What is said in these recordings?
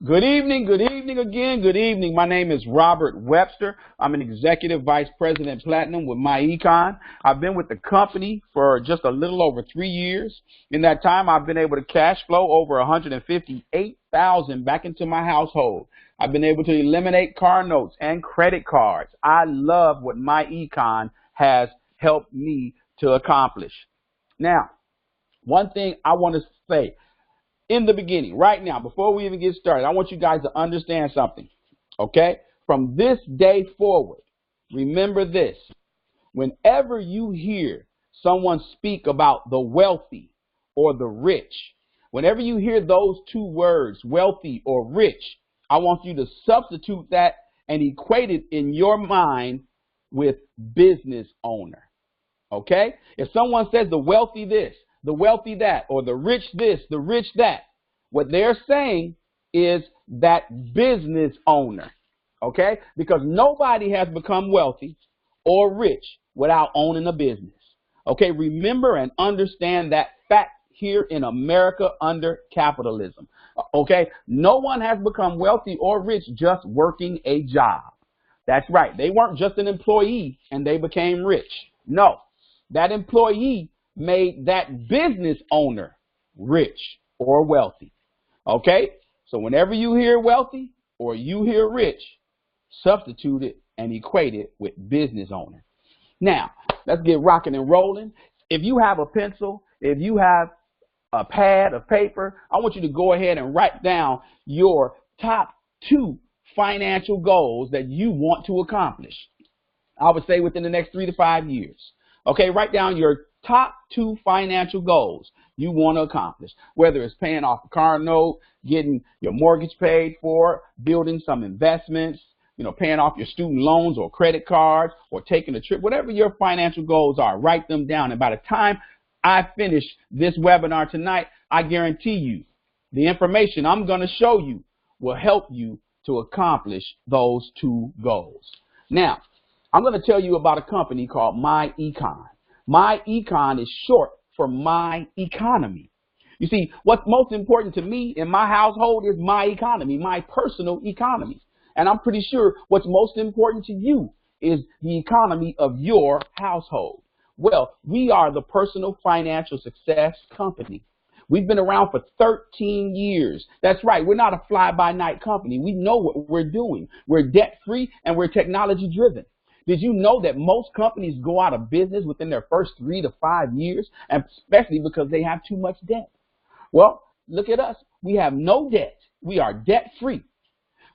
Good evening again. Good evening. My name is Robert Webster. I'm an Executive Vice President Platinum with MyEcon. I've been with the company for just a little over 3 years. In that time, I've been able to cash flow over $158,000 back into my household. I've been able to eliminate car notes and credit cards. I love what MyEcon has helped me to accomplish. Now, one thing I want to say, in the beginning, right now, before we even get started, I want you guys to understand something, okay? From this day forward, remember this. Whenever you hear someone speak about the wealthy or the rich, whenever you hear those two words, wealthy or rich, I want you to substitute that and equate it in your mind with business owner, okay? If someone says the wealthy this, the wealthy that, or the rich this, the rich that, what they're saying is that business owner, okay? Because nobody has become wealthy or rich without owning a business, okay? Remember and understand that fact here in America under capitalism, okay? No one has become wealthy or rich just working a job. That's right. They weren't just an employee and they became rich. No, that employee made that business owner rich or wealthy. Okay? So whenever you hear wealthy or you hear rich, substitute it and equate it with business owner. Now, let's get rocking and rolling. If you have a pencil, if you have a pad of paper, I want you to go ahead and write down your top 2 financial goals that you want to accomplish. I would say within the next 3 to 5 years. Okay, write down your top 2 financial goals you want to accomplish, whether it's paying off a car note, getting your mortgage paid for, building some investments, paying off your student loans or credit cards, or taking a trip, whatever your financial goals are, write them down. And by the time I finish this webinar tonight, I guarantee you the information I'm going to show you will help you to accomplish those 2 goals. Now, I'm going to tell you about a company called MyEcon. MyEcon is short for My Economy. You see, what's most important to me in my household is my economy, my personal economy. And I'm pretty sure what's most important to you is the economy of your household. Well, we are the Personal Financial Success Company. We've been around for 13 years. That's right. We're not a fly-by-night company. We know what we're doing. We're debt-free and we're technology-driven. Did you know that most companies go out of business within their first 3 to 5 years, and especially because they have too much debt? Well, look at us. We have no debt. We are debt-free.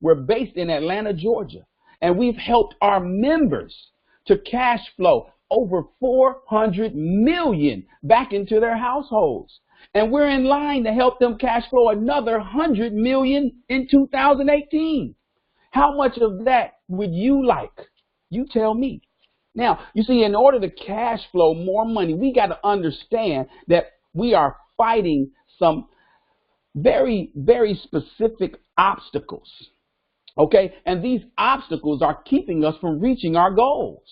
We're based in Atlanta, Georgia, and we've helped our members to cash flow over $400 million back into their households. And we're in line to help them cash flow another $100 million in 2018. How much of that would you like? You tell me. Now, you see, in order to cash flow more money, we got to understand that we are fighting some very, very specific obstacles. Okay? And these obstacles are keeping us from reaching our goals.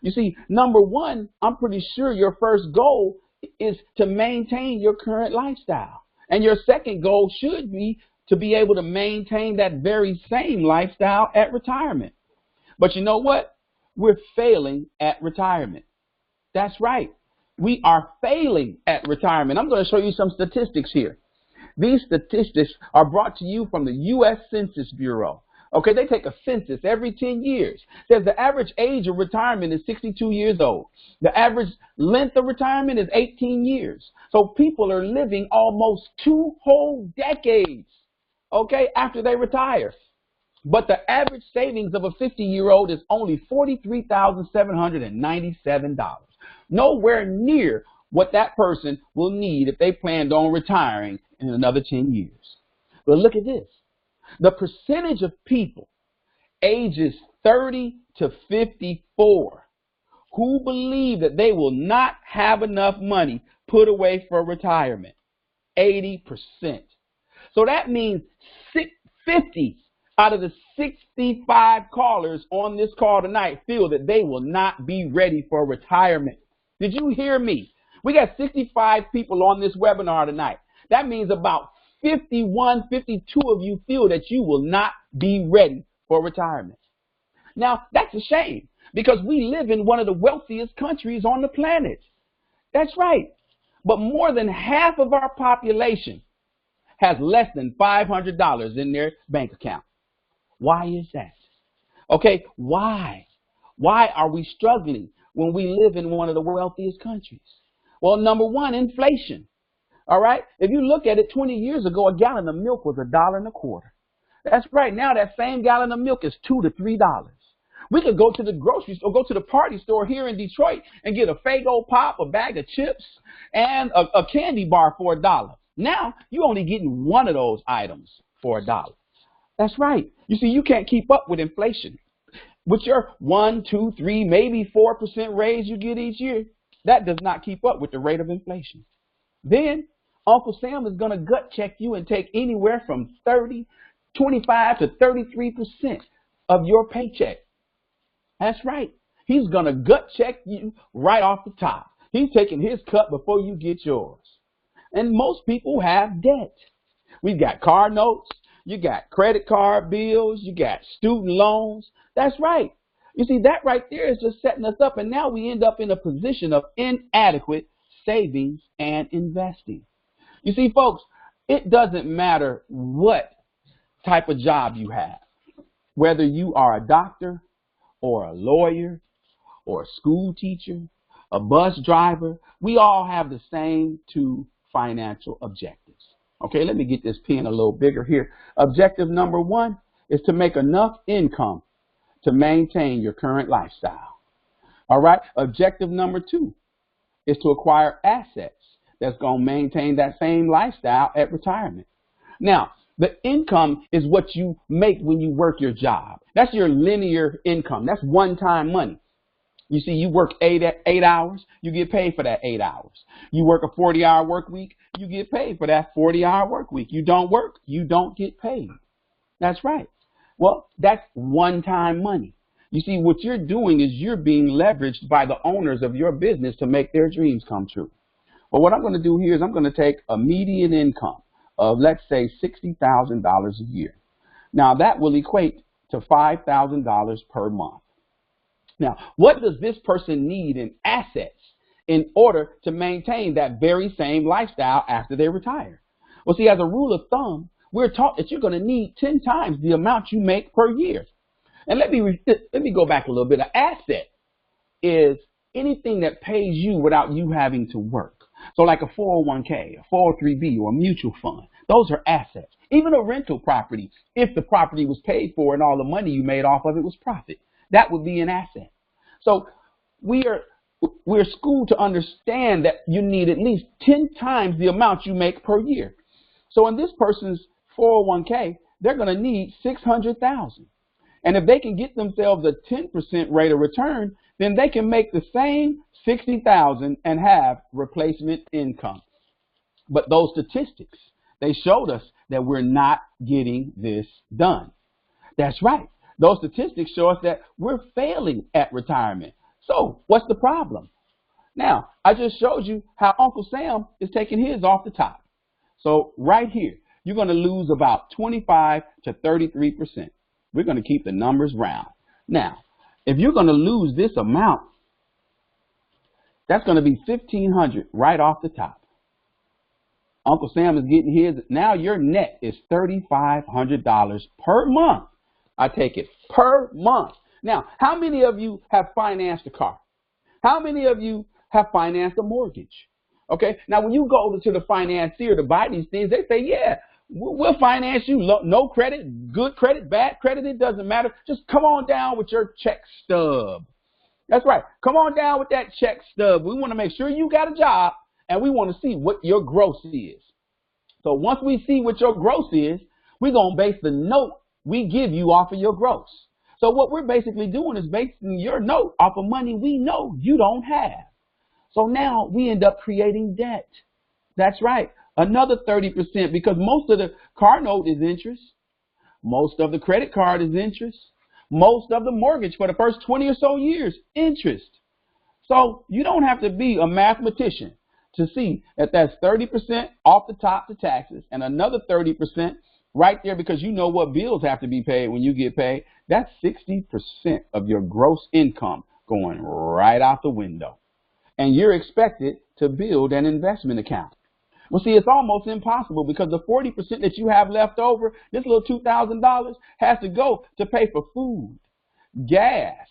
You see, number one, I'm pretty sure your first goal is to maintain your current lifestyle. And your second goal should be to be able to maintain that very same lifestyle at retirement. But you know what? We're failing at retirement. That's right. We are failing at retirement. I'm going to show you some statistics here. These statistics are brought to you from the U.S. Census Bureau. Okay, they take a census every 10 years. It says the average age of retirement is 62 years old. The average length of retirement is 18 years. So people are living almost 2 whole decades, okay, after they retire. But the average savings of a 50-year-old is only $43,797. Nowhere near what that person will need if they planned on retiring in another 10 years. But look at this. The percentage of people ages 30 to 54 who believe that they will not have enough money put away for retirement, 80%. So that means 50 out of the 65 callers on this call tonight feel that they will not be ready for retirement. Did you hear me? We got 65 people on this webinar tonight. That means about 51, 52 of you feel that you will not be ready for retirement. Now, that's a shame because we live in one of the wealthiest countries on the planet. That's right. But more than half of our population has less than $500 in their bank account. Why is that? Okay, why? Why are we struggling when we live in one of the wealthiest countries? Well, number one, inflation. All right. If you look at it, 20 years ago, a gallon of milk was $1.25. That's right. Now that same gallon of milk is $2 to $3. We could go to the grocery store, go to the party store here in Detroit and get a Faygo Pop, a bag of chips, and a candy bar for $1. Now you're only getting one of those items for $1. That's right. You see, you can't keep up with inflation. With your 1, 2, 3, maybe 4% raise you get each year, that does not keep up with the rate of inflation. Then Uncle Sam is going to gut check you and take anywhere from 25 to 33% of your paycheck. That's right. He's going to gut check you right off the top. He's taking his cut before you get yours. And most people have debt. We've got car notes. You got credit card bills. You got student loans. That's right. You see, that right there is just setting us up. And now we end up in a position of inadequate savings and investing. You see, folks, it doesn't matter what type of job you have, whether you are a doctor or a lawyer or a school teacher, a bus driver, we all have the same two financial objectives. Okay, let me get this pen a little bigger here. Objective number one is to make enough income to maintain your current lifestyle. All right, objective number two is to acquire assets that's going to maintain that same lifestyle at retirement. Now, the income is what you make when you work your job. That's your linear income. That's one-time money. You see, you work eight hours, you get paid for that 8 hours. You work a 40-hour work week, you get paid for that 40-hour work week. You don't work, you don't get paid. That's right. Well, that's one-time money. You see, what you're doing is you're being leveraged by the owners of your business to make their dreams come true. Well, what I'm going to do here is I'm going to take a median income of, let's say, $60,000 a year. Now, that will equate to $5,000 per month. Now, what does this person need in assets in order to maintain that very same lifestyle after they retire? Well, see, as a rule of thumb, we're taught that you're going to need 10 times the amount you make per year. And let me go back a little bit. An asset is anything that pays you without you having to work. So like a 401k, a 403b, or a mutual fund. Those are assets. Even a rental property, if the property was paid for and all the money you made off of it was profit, that would be an asset. So we're schooled to understand that you need at least 10 times the amount you make per year. So in this person's 401k, they're going to need $600,000. And if they can get themselves a 10% rate of return, then they can make the same $60,000 and have replacement income. But those statistics, they showed us that we're not getting this done. That's right. Those statistics show us that we're failing at retirement. So what's the problem? Now, I just showed you how Uncle Sam is taking his off the top. So right here, you're going to lose about 25 to 33%. We're going to keep the numbers round. Now, if you're going to lose this amount, that's going to be $1,500 right off the top. Uncle Sam is getting his. Now your net is $3,500 per month. I take it per month. Now, how many of you have financed a car? How many of you have financed a mortgage? Okay. Now, when you go to the financier to buy these things, they say, yeah, we'll finance you. No credit, good credit, bad credit. It doesn't matter. Just come on down with your check stub. That's right. Come on down with that check stub. We want to make sure you got a job, and we want to see what your gross is. So once we see what your gross is, we're going to base the note we give you off of your gross. So what we're basically doing is basing your note off of money we know you don't have. So now we end up creating debt. That's right. Another 30%, because most of the car note is interest. Most of the credit card is interest. Most of the mortgage for the first 20 or so years, interest. So you don't have to be a mathematician to see that that's 30% off the top to taxes and another 30% right there because you know what bills have to be paid when you get paid. That's 60% of your gross income going right out the window. And you're expected to build an investment account. Well, see, it's almost impossible because the 40% that you have left over, this little $2,000 has to go to pay for food, gas,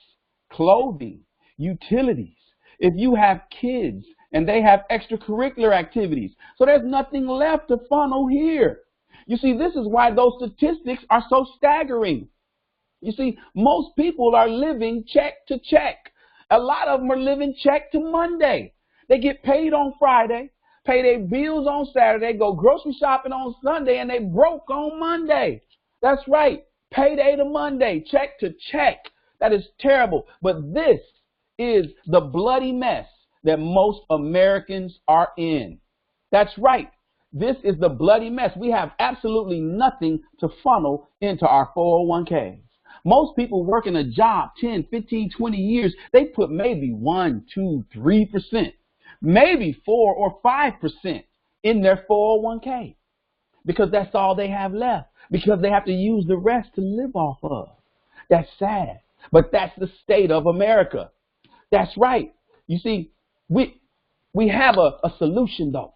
clothing, utilities. If you have kids and they have extracurricular activities, so there's nothing left to funnel here. You see, this is why those statistics are so staggering. You see, most people are living check to check. A lot of them are living check to Monday. They get paid on Friday, pay their bills on Saturday, go grocery shopping on Sunday, and they broke on Monday. That's right. Payday to Monday, check to check. That is terrible. But this is the bloody mess that most Americans are in. That's right. This is the bloody mess. We have absolutely nothing to funnel into our 401ks. Most people working a job 10, 15, 20 years, they put maybe 1, 2, 3%, maybe 4 or 5% in their 401k because that's all they have left, because they have to use the rest to live off of. That's sad, but that's the state of America. That's right. You see, we have a solution though.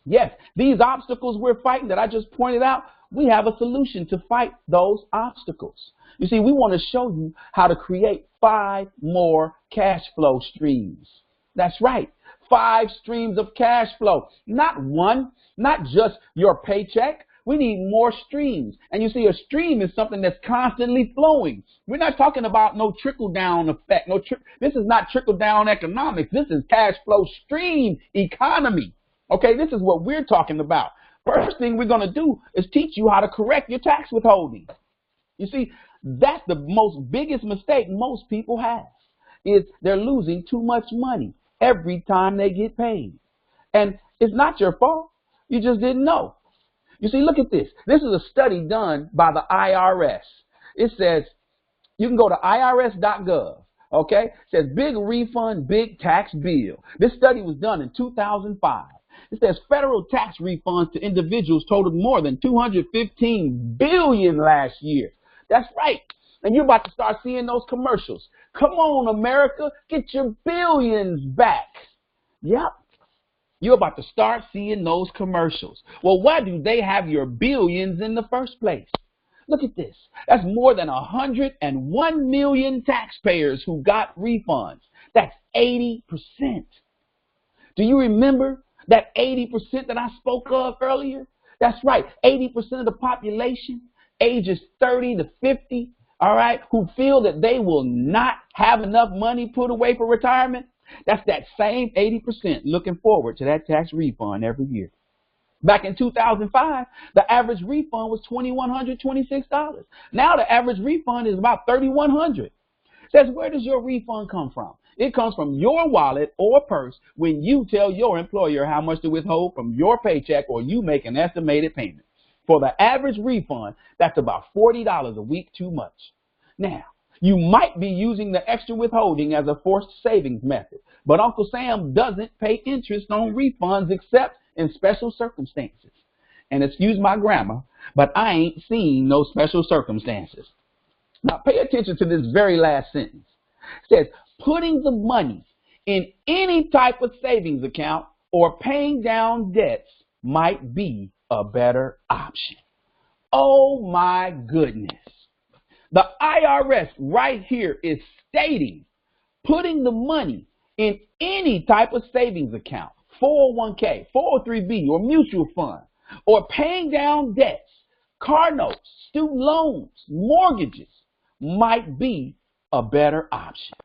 Yes, these obstacles we're fighting that I just pointed out, we have a solution to fight those obstacles. You see, we want to show you how to create 5 more cash flow streams. That's right. 5 streams of cash flow. Not one, not just your paycheck. We need more streams. And you see, a stream is something that's constantly flowing. We're not talking about no trickle-down effect. This is not trickle-down economics. This is cash flow stream economy. Okay, this is what we're talking about. First thing we're going to do is teach you how to correct your tax withholding. You see, that's the most biggest mistake most people have, is they're losing too much money every time they get paid. And it's not your fault. You just didn't know. You see, look at this. This is a study done by the IRS. It says, you can go to irs.gov. Okay? It says big refund, big tax bill. This study was done in 2005. It says federal tax refunds to individuals totaled more than $215 billion last year. That's right. And you're about to start seeing those commercials. Come on, America, get your billions back. Yep. You're about to start seeing those commercials. Well, why do they have your billions in the first place? Look at this. That's more than 101 million taxpayers who got refunds. That's 80%. Do you remember that 80% that I spoke of earlier? That's right. 80% of the population, ages 30 to 50, all right, who feel that they will not have enough money put away for retirement. That's that same 80% looking forward to that tax refund every year. Back in 2005, the average refund was $2,126. Now the average refund is about $3,100. It says, where does your refund come from? It comes from your wallet or purse when you tell your employer how much to withhold from your paycheck or you make an estimated payment. For the average refund, that's about $40 a week too much. Now, you might be using the extra withholding as a forced savings method, but Uncle Sam doesn't pay interest on refunds except in special circumstances. And excuse my grammar, but I ain't seen no special circumstances. Now, pay attention to this very last sentence. It says, putting the money in any type of savings account or paying down debts might be a better option. Oh my goodness. The IRS right here is stating putting the money in any type of savings account, 401k, 403b, or mutual fund, or paying down debts, car notes, student loans, mortgages might be a better option.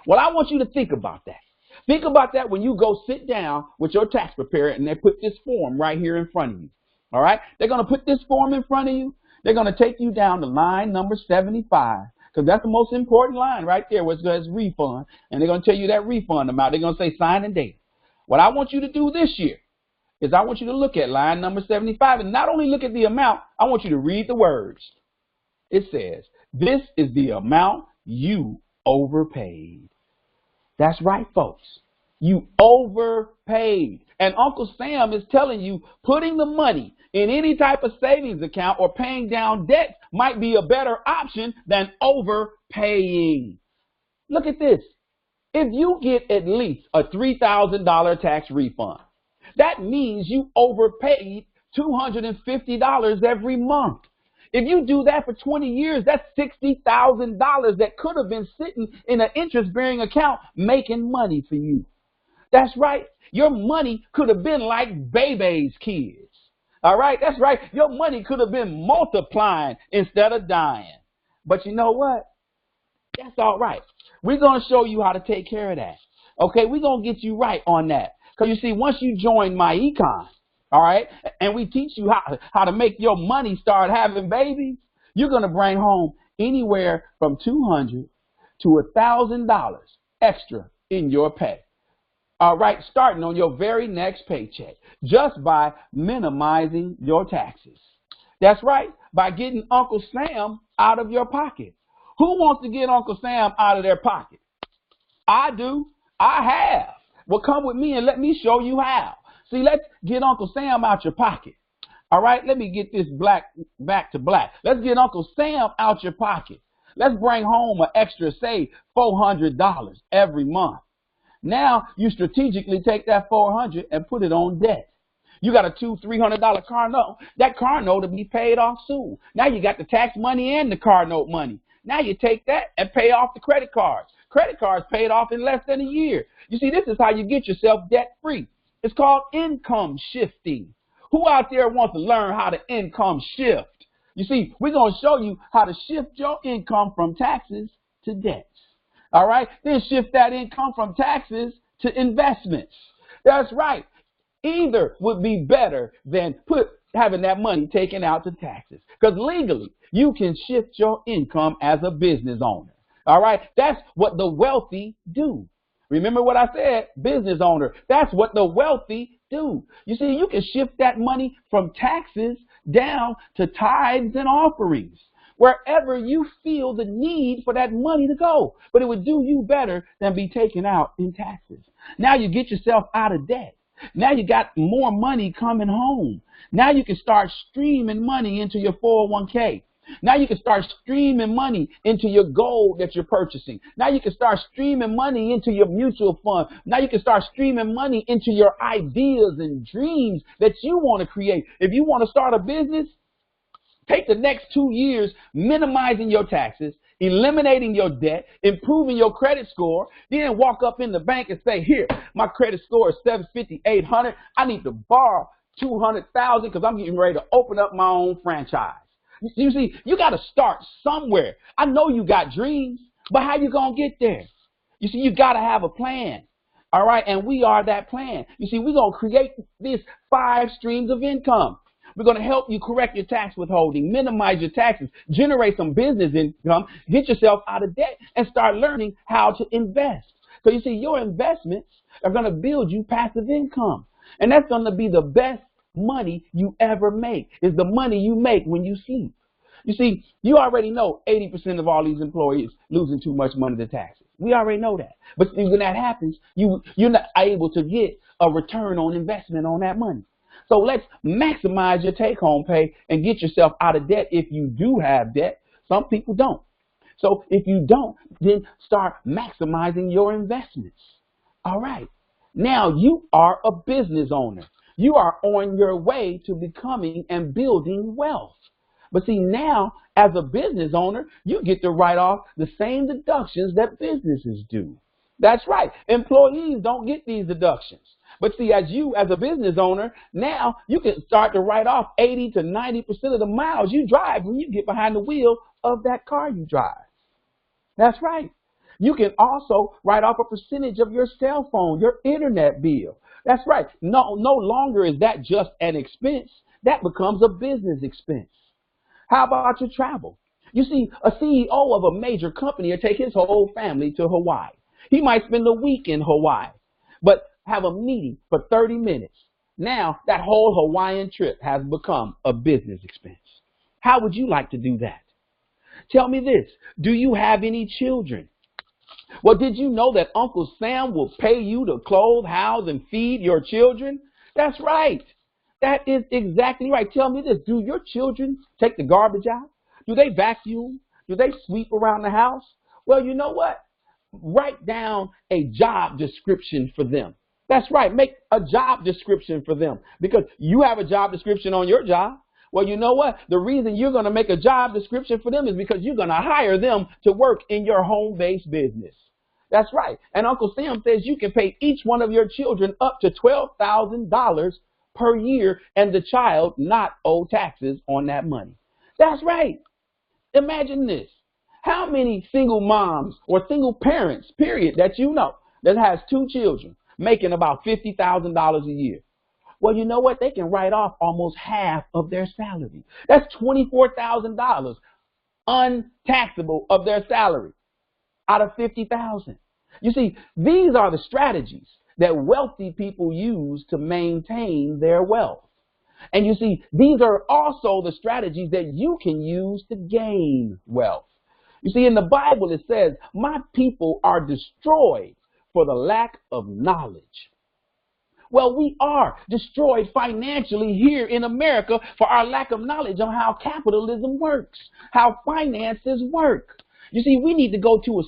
Well, I want you to think about that. Think about that when you go sit down with your tax preparer and they put this form right here in front of you. All right? They're going to put this form in front of you. They're going to take you down to line number 75, because that's the most important line right there where it says refund. And they're going to tell you that refund amount. They're going to say sign and date. What I want you to do this year is I want you to look at line number 75 and not only look at the amount, I want you to read the words. It says, this is the amount you overpaid. That's right, folks. You overpaid. And Uncle Sam is telling you putting the money in any type of savings account or paying down debt might be a better option than overpaying. Look at this. If you get at least a $3,000 tax refund, that means you overpaid $250 every month. If you do that for 20 years, that's $60,000 that could have been sitting in an interest-bearing account making money for you. That's right. Your money could have been like Bebe's kids. All right. That's right. Your money could have been multiplying instead of dying. But you know what? That's all right. We're going to show you how to take care of that. Okay. We're going to get you right on that. Because you see, once you join my econ, all right, and we teach you how to make your money start having babies, you're going to bring home anywhere from $200 to $1,000 extra in your pay. All right, starting on your very next paycheck, just by minimizing your taxes. That's right, by getting Uncle Sam out of your pocket. Who wants to get Uncle Sam out of their pocket? I do. I have. Well, come with me and let me show you how. See, let's get Uncle Sam out your pocket. All right, let me get this back to black. Let's get Uncle Sam out your pocket. Let's bring home an extra, say, $400 every month. Now you strategically take that $400 and put it on debt. You got a $200-$300 car note. That car note will be paid off soon. Now you got the tax money and the car note money. Now you take that and pay off the credit cards. Credit cards paid off in less than a year. You see, this is how you get yourself debt free. It's called income shifting. Who out there wants to learn how to income shift? You see, we're going to show you how to shift your income from taxes to debts. All right. Then shift that income from taxes to investments. That's right. Either would be better than having that money taken out to taxes. Because legally, you can shift your income as a business owner. All right. That's what the wealthy do. Remember what I said, business owner. That's what the wealthy do. You see, you can shift that money from taxes down to tithes and offerings, wherever you feel the need for that money to go. But it would do you better than be taken out in taxes. Now you get yourself out of debt. Now you got more money coming home. Now you can start streaming money into your 401k. Now you can start streaming money into your gold that you're purchasing. Now you can start streaming money into your mutual fund. Now you can start streaming money into your ideas and dreams that you want to create. If you want to start a business, take the next 2 years minimizing your taxes, eliminating your debt, improving your credit score, then walk up in the bank and say, here, my credit score is 750, 800. I need to borrow 200,000 because I'm getting ready to open up my own franchise. You see, you got to start somewhere. I know you got dreams, but how you going to get there? You see, you got to have a plan. All right. And we are that plan. You see, we're going to create these 5 streams of income. We're going to help you correct your tax withholding, minimize your taxes, generate some business income, get yourself out of debt, and start learning how to invest. So you see, your investments are going to build you passive income. And that's going to be the best money you ever make, is the money you make when you sleep. You see, you already know 80% of all these employees losing too much money to taxes. We already know that. But when that happens, you're not able to get a return on investment on that money. So let's maximize your take-home pay and get yourself out of debt if you do have debt. Some people don't. So if you don't, then start maximizing your investments. All right. Now you are a business owner. You are on your way to becoming and building wealth. But see, now as a business owner, you get to write off the same deductions that businesses do. That's right. Employees don't get these deductions. But see, as a business owner, now you can start to write off 80 to 90% of the miles you drive when you get behind the wheel of that car you drive. That's right. You can also write off a percentage of your cell phone, your internet bill. That's right. No longer is that just an expense. That becomes a business expense. How about your travel? You see, a CEO of a major company will take his whole family to Hawaii. He might spend a week in Hawaii, but have a meeting for 30 minutes. Now that whole Hawaiian trip has become a business expense. How would you like to do that? Tell me this. Do you have any children? Well, did you know that Uncle Sam will pay you to clothe, house, and feed your children? That's right. That is exactly right. Tell me this. Do your children take the garbage out? Do they vacuum? Do they sweep around the house? Well, you know what? Write down a job description for them. That's right. Make a job description for them because you have a job description on your job. Well, you know what? The reason you're going to make a job description for them is because you're going to hire them to work in your home-based business. That's right. And Uncle Sam says you can pay each one of your children up to $12,000 per year and the child not owe taxes on that money. That's right. Imagine this. How many single moms or single parents, period, that you know that has two children making about $50,000 a year? Well, you know what? They can write off almost half of their salary. That's $24,000 untaxable of their salary out of $50,000. You see, these are the strategies that wealthy people use to maintain their wealth. And you see, these are also the strategies that you can use to gain wealth. You see, in the Bible, it says, my people are destroyed for the lack of knowledge. Well, we are destroyed financially here in America for our lack of knowledge on how capitalism works, how finances work. You see, we need to go to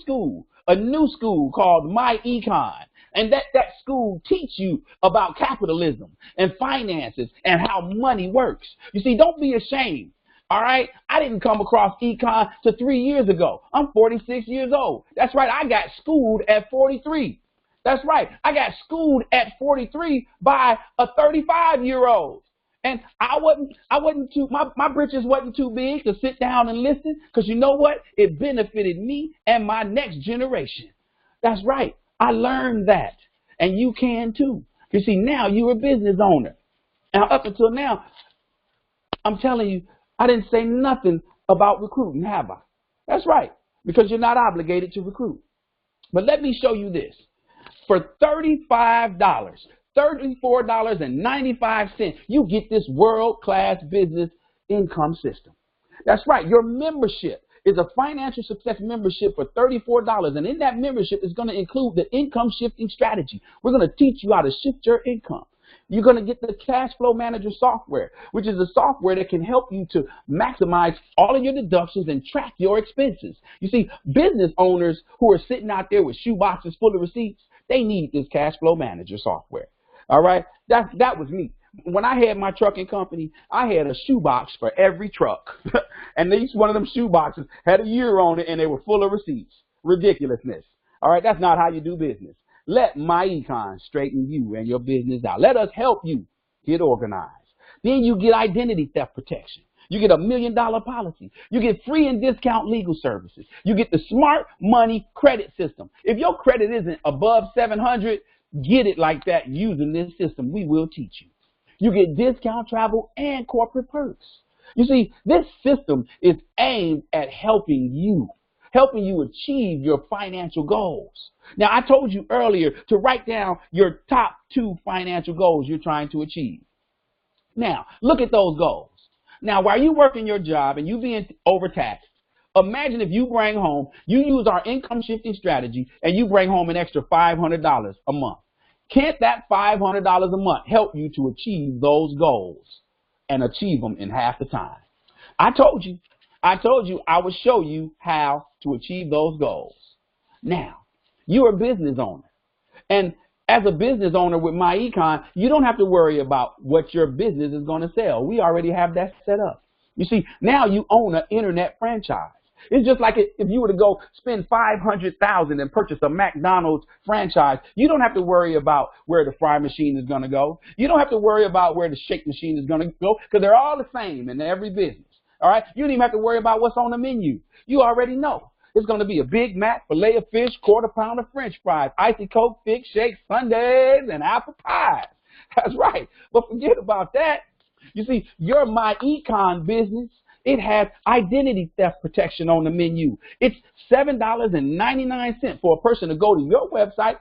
a new school called My Econ. And that school teach you about capitalism and finances and how money works. You see, don't be ashamed. All right. I didn't come across econ till 3 years ago. I'm 46 years old. That's right. I got schooled at 43. That's right. I got schooled at 43 by a 35-year-old. And my britches wasn't too big to sit down and listen because you know what? It benefited me and my next generation. That's right. I learned that. And you can too. You see, now you're a business owner. Now, up until now, I'm telling you, I didn't say nothing about recruiting, have I? That's right. Because you're not obligated to recruit. But let me show you this. For $35, $34.95, you get this world-class business income system. That's right. Your membership is a financial success membership for $34. And in that membership is going to include the income shifting strategy. We're going to teach you how to shift your income. You're going to get the cash flow manager software, which is a software that can help you to maximize all of your deductions and track your expenses. You see, business owners who are sitting out there with shoe boxes full of receipts, they need this cash flow manager software. All right. That was me. When I had my trucking company, I had a shoebox for every truck. And each one of them shoe boxes had a year on it and they were full of receipts. Ridiculousness. All right. That's not how you do business. Let My Econ straighten you and your business out. Let us help you get organized. Then you get identity theft protection. You get $1 million policy. You get free and discount legal services. You get the smart money credit system. If your credit isn't above 700, get it like that using this system. We will teach you. You get discount travel and corporate perks. You see, this system is aimed at helping you achieve your financial goals. Now, I told you earlier to write down your top 2 financial goals you're trying to achieve. Now, look at those goals. Now, while you working your job and you being overtaxed, imagine if you bring home, you use our income shifting strategy and you bring home an extra $500 a month. Can't that $500 a month help you to achieve those goals and achieve them in half the time? I told you I would show you how to achieve those goals. Now, you're a business owner. And as a business owner with My Econ, you don't have to worry about what your business is going to sell. We already have that set up. You see, now you own an internet franchise. It's just like if you were to go spend $500,000 and purchase a McDonald's franchise. You don't have to worry about where the fry machine is going to go. You don't have to worry about where the shake machine is going to go because they're all the same in every business. All right. You don't even have to worry about what's on the menu. You already know. It's going to be a Big Mac, filet of fish, quarter pound of French fries, icy Coke, thick shake, sundaes, and apple pies. That's right. But forget about that. You see, your My Econ business, it has identity theft protection on the menu. It's $7.99 for a person to go to your website,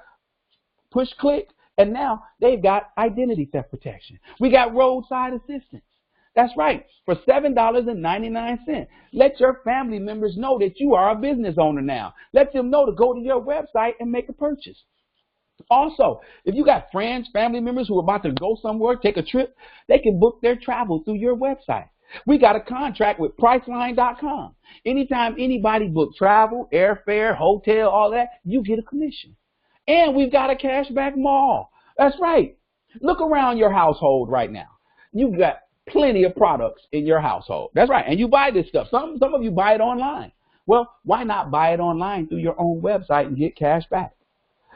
push click, and now they've got identity theft protection. We got roadside assistance. That's right, for $7.99. Let your family members know that you are a business owner now. Let them know to go to your website and make a purchase. Also, if you got friends, family members who are about to go somewhere, take a trip, they can book their travel through your website. We got a contract with Priceline.com. Anytime anybody book travel, airfare, hotel, all that, you get a commission. And we've got a cashback mall. That's right. Look around your household right now. You've got plenty of products in your household. That's right. And you buy this stuff. Some of you buy it online. Well, why not buy it online through your own website and get cash back?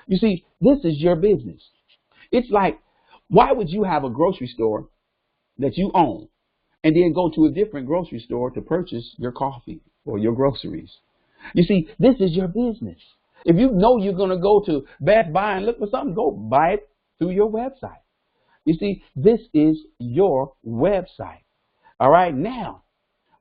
You see, this is your business. It's like, why would you have a grocery store that you own and then go to a different grocery store to purchase your coffee or your groceries? You see, this is your business. If you know you're going to go to Best Buy and look for something, go buy it through your website. You see, this is your website. All right, now,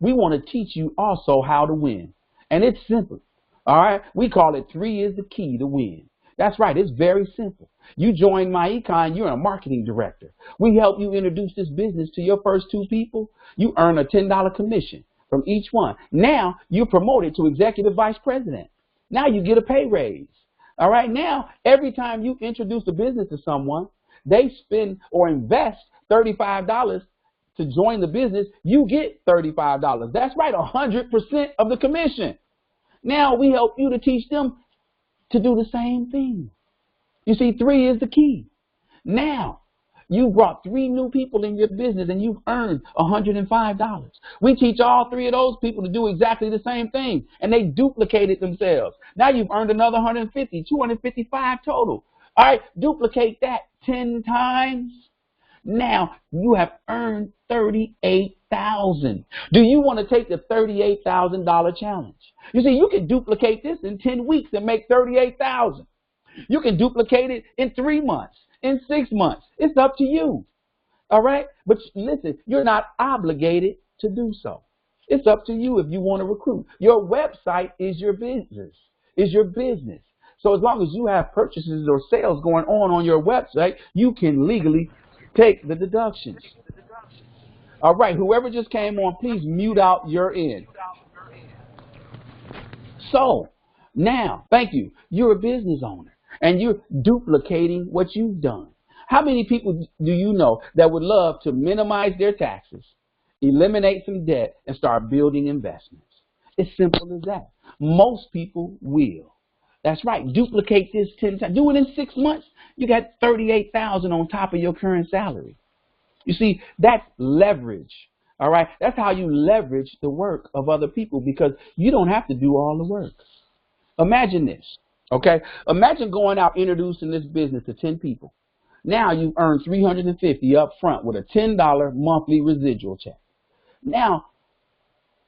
we want to teach you also how to win. And it's simple. All right, we call it 3 is the key to win. That's right, it's very simple. You join my econ, you're a marketing director. We help you introduce this business to your first 2 people. You earn a $10 commission from each one. Now, you're promoted to executive vice president. Now you get a pay raise. All right, now, every time you introduce a business to someone, they spend or invest $35 to join the business, you get $35. That's right, 100% of the commission. Now we help you to teach them to do the same thing. You see, 3 is the key. Now, you brought 3 new people in your business and you've earned $105. We teach all 3 of those people to do exactly the same thing, and they duplicated themselves. Now you've earned another 150, 255 total. All right, duplicate that 10 times. Now you have earned $38,000. Do you want to take the $38,000 challenge? You see, you can duplicate this in 10 weeks and make $38,000. You can duplicate it in 3 months, in 6 months. It's up to you. All right? But listen, you're not obligated to do so. It's up to you if you want to recruit. Your website is your business. So as long as you have purchases or sales going on your website, you can legally take the deductions. All right, whoever just came on, please mute out your end. So now, thank you. You're a business owner and you're duplicating what you've done. How many people do you know that would love to minimize their taxes, eliminate some debt, and start building investments? It's simple as that. Most people will. That's right. Duplicate this 10 times. Do it in 6 months. You got $38,000 on top of your current salary. You see, that's leverage. All right. That's how you leverage the work of other people, because you don't have to do all the work. Imagine this. Okay. Imagine going out introducing this business to 10 people. Now you've earned $350 up front with a $10 monthly residual check. Now,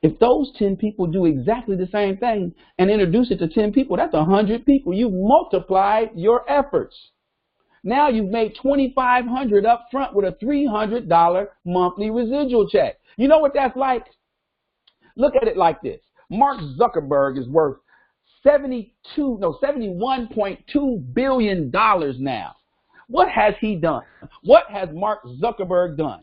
if those 10 people do exactly the same thing and introduce it to 10 people, that's 100 people. You've multiplied your efforts. Now you've made $2,500 up front with a $300 monthly residual check. You know what that's like? Look at it like this. Mark Zuckerberg is worth $71.2 billion now. What has he done? What has Mark Zuckerberg done?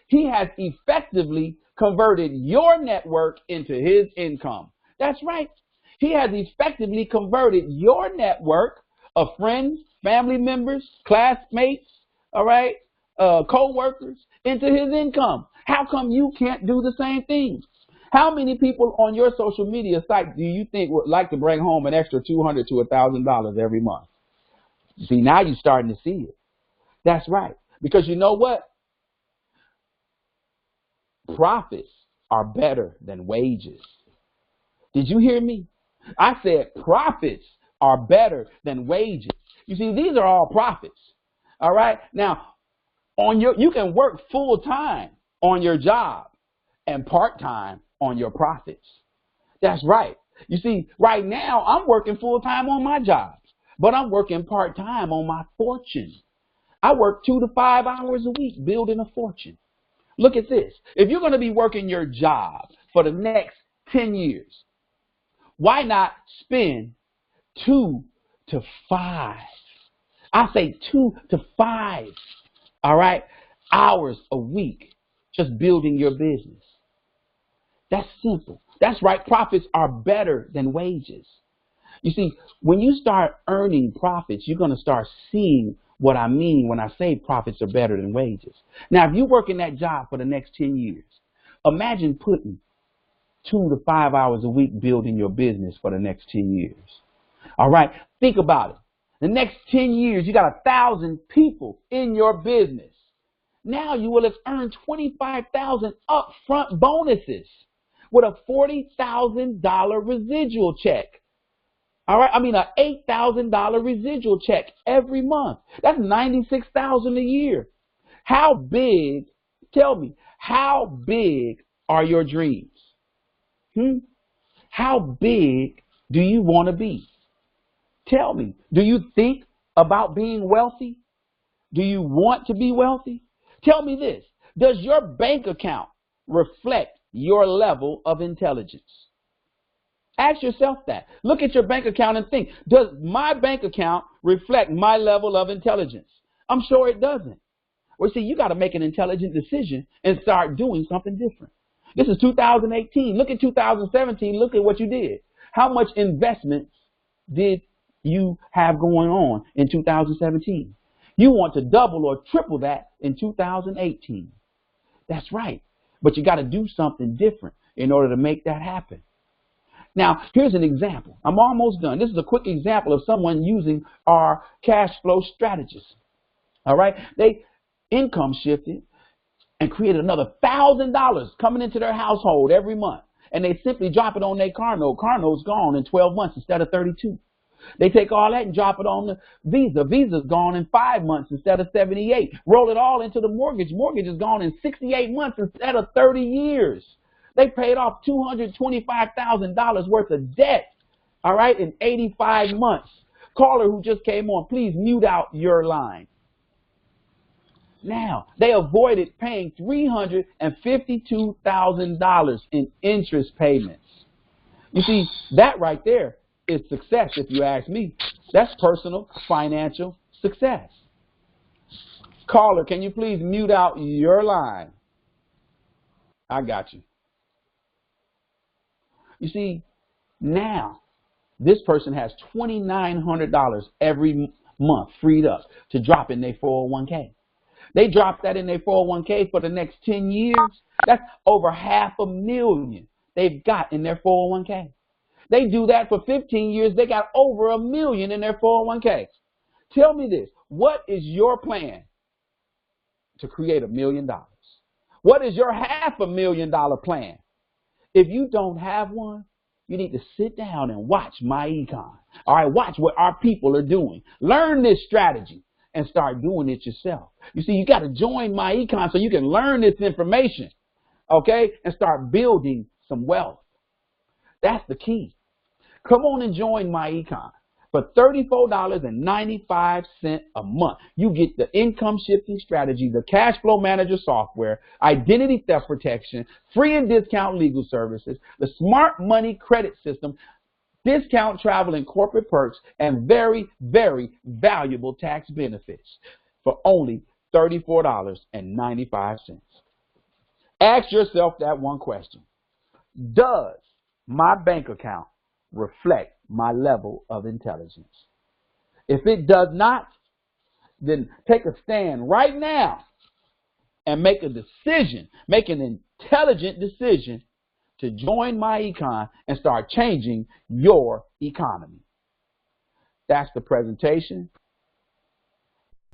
He has effectively converted your network into his income. That's right. He has effectively converted your network of friends, family members, classmates, all right, co-workers into his income. How come you can't do the same thing? How many people on your social media site do you think would like to bring home an extra $200 to $1,000 every month? See, now you're starting to see it. That's right. Because you know what? Profits are better than wages. Did you hear me? I said profits are better than wages. You see, these are all profits. All right. Now, you can work full time on your job and part time on your profits. That's right. You see, right now I'm working full time on my jobs, but I'm working part time on my fortune. I work 2 to 5 hours a week building a fortune. Look at this. If you're going to be working your job for the next 10 years, why not spend 2 to 5? I say 2 to 5, all right, hours a week just building your business. That's simple. That's right. Profits are better than wages. You see, when you start earning profits, you're going to start seeing what I mean when I say profits are better than wages. Now, if you work in that job for the next 10 years, imagine putting 2 to 5 hours a week building your business for the next 10 years. All right. Think about it. The next 10 years, you got 1,000 people in your business. Now you will have earned 25,000 upfront bonuses with a $40,000 residual check. All right. I mean, an $8,000 residual check every month. That's $96,000 a year. How big? Tell me, how big are your dreams? How big do you want to be? Tell me, do you think about being wealthy? Do you want to be wealthy? Tell me this. Does your bank account reflect your level of intelligence? Ask yourself that. Look at your bank account and think, does my bank account reflect my level of intelligence? I'm sure it doesn't. Well, see, you got to make an intelligent decision and start doing something different. This is 2018. Look at 2017. Look at what you did. How much investments did you have going on in 2017? You want to double or triple that in 2018. That's right. But you got to do something different in order to make that happen. Now, here's an example. I'm almost done. This is a quick example of someone using our cash flow strategies. All right. They income shifted and created another $1,000 coming into their household every month. And they simply drop it on their car note. Car note's gone in 12 months instead of 32. They take all that and drop it on the Visa. Visa's gone in 5 months instead of 78. Roll it all into the mortgage. Mortgage is gone in 68 months instead of 30 years. They paid off $225,000 worth of debt, all right, in 85 months. Caller who just came on, please mute out your line. Now, they avoided paying $352,000 in interest payments. You see, that right there is success, if you ask me. That's personal financial success. Caller, can you please mute out your line? I got you. You see, now this person has $2,900 every month freed up to drop in their 401k. They drop that in their 401k for the next 10 years. That's over $500,000 they've got in their 401k. They do that for 15 years. They got over $1 million in their 401k. Tell me this. What is your plan to create $1 million? What is your $500,000 plan? If you don't have one, you need to sit down and watch my econ. All right, watch what our people are doing. Learn this strategy and start doing it yourself. You see, you got to join my econ so you can learn this information, okay, and start building some wealth. That's the key. Come on and join my econ. For $34.95 a month, you get the income shifting strategy, the cash flow manager software, identity theft protection, free and discount legal services, the smart money credit system, discount travel and corporate perks, and very, very valuable tax benefits for only $34.95. Ask yourself that one question. Does my bank account reflect my level of intelligence? If it does not, then take a stand right now and make a decision, make an intelligent decision to join my econ and start changing your economy. That's the presentation.